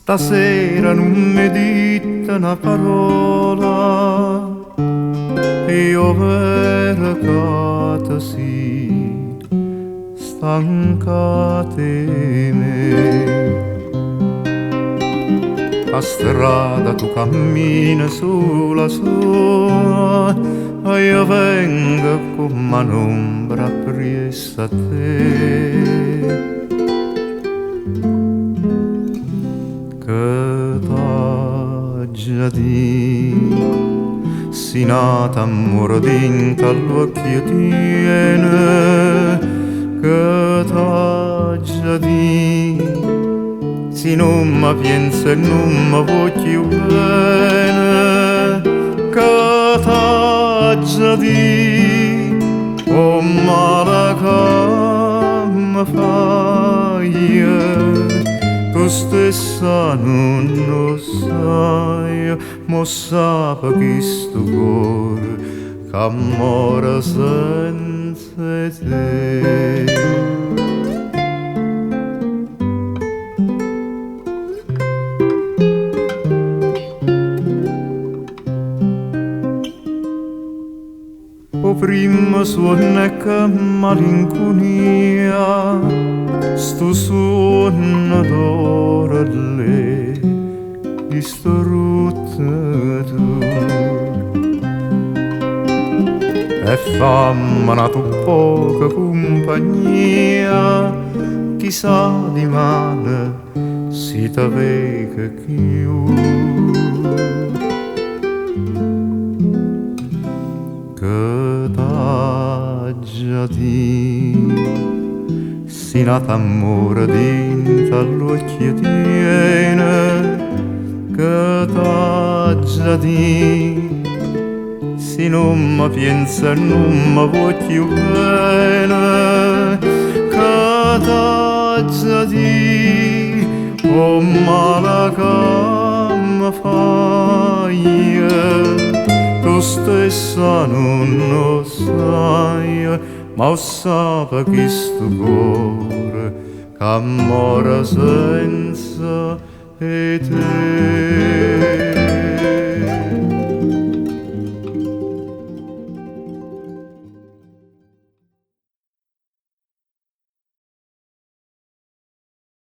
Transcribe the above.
Stasera non mi dite una parola, io veramente sì, stancate me. A strada tu cammini sola sola, e io vengo come un'ombra appresso a te. Che t'ha già detto, si nata amore dentro all'occhio tiene. Che t'ha già detto, si non mi pensa e non mi voglio bene. Che t'ha già detto, oh male che mi fai, tu stessa non lo sai, ma sape che sto cuore che muore senza te. O prima suona che malinconia, sto suono d'ora lei, di sto rotte tu. E fammi una tu poca compagnia, chissà di male si t'aveva più. Che t'ha già detto, si nata amore dentro all'occhio tiene. Che t'ha già detto, si non mi pensa e non mi voglio bene. Che t'ha già detto, oh male che mi fai, tu stessa non lo sai, ma sape che sto cuore che muore senza te.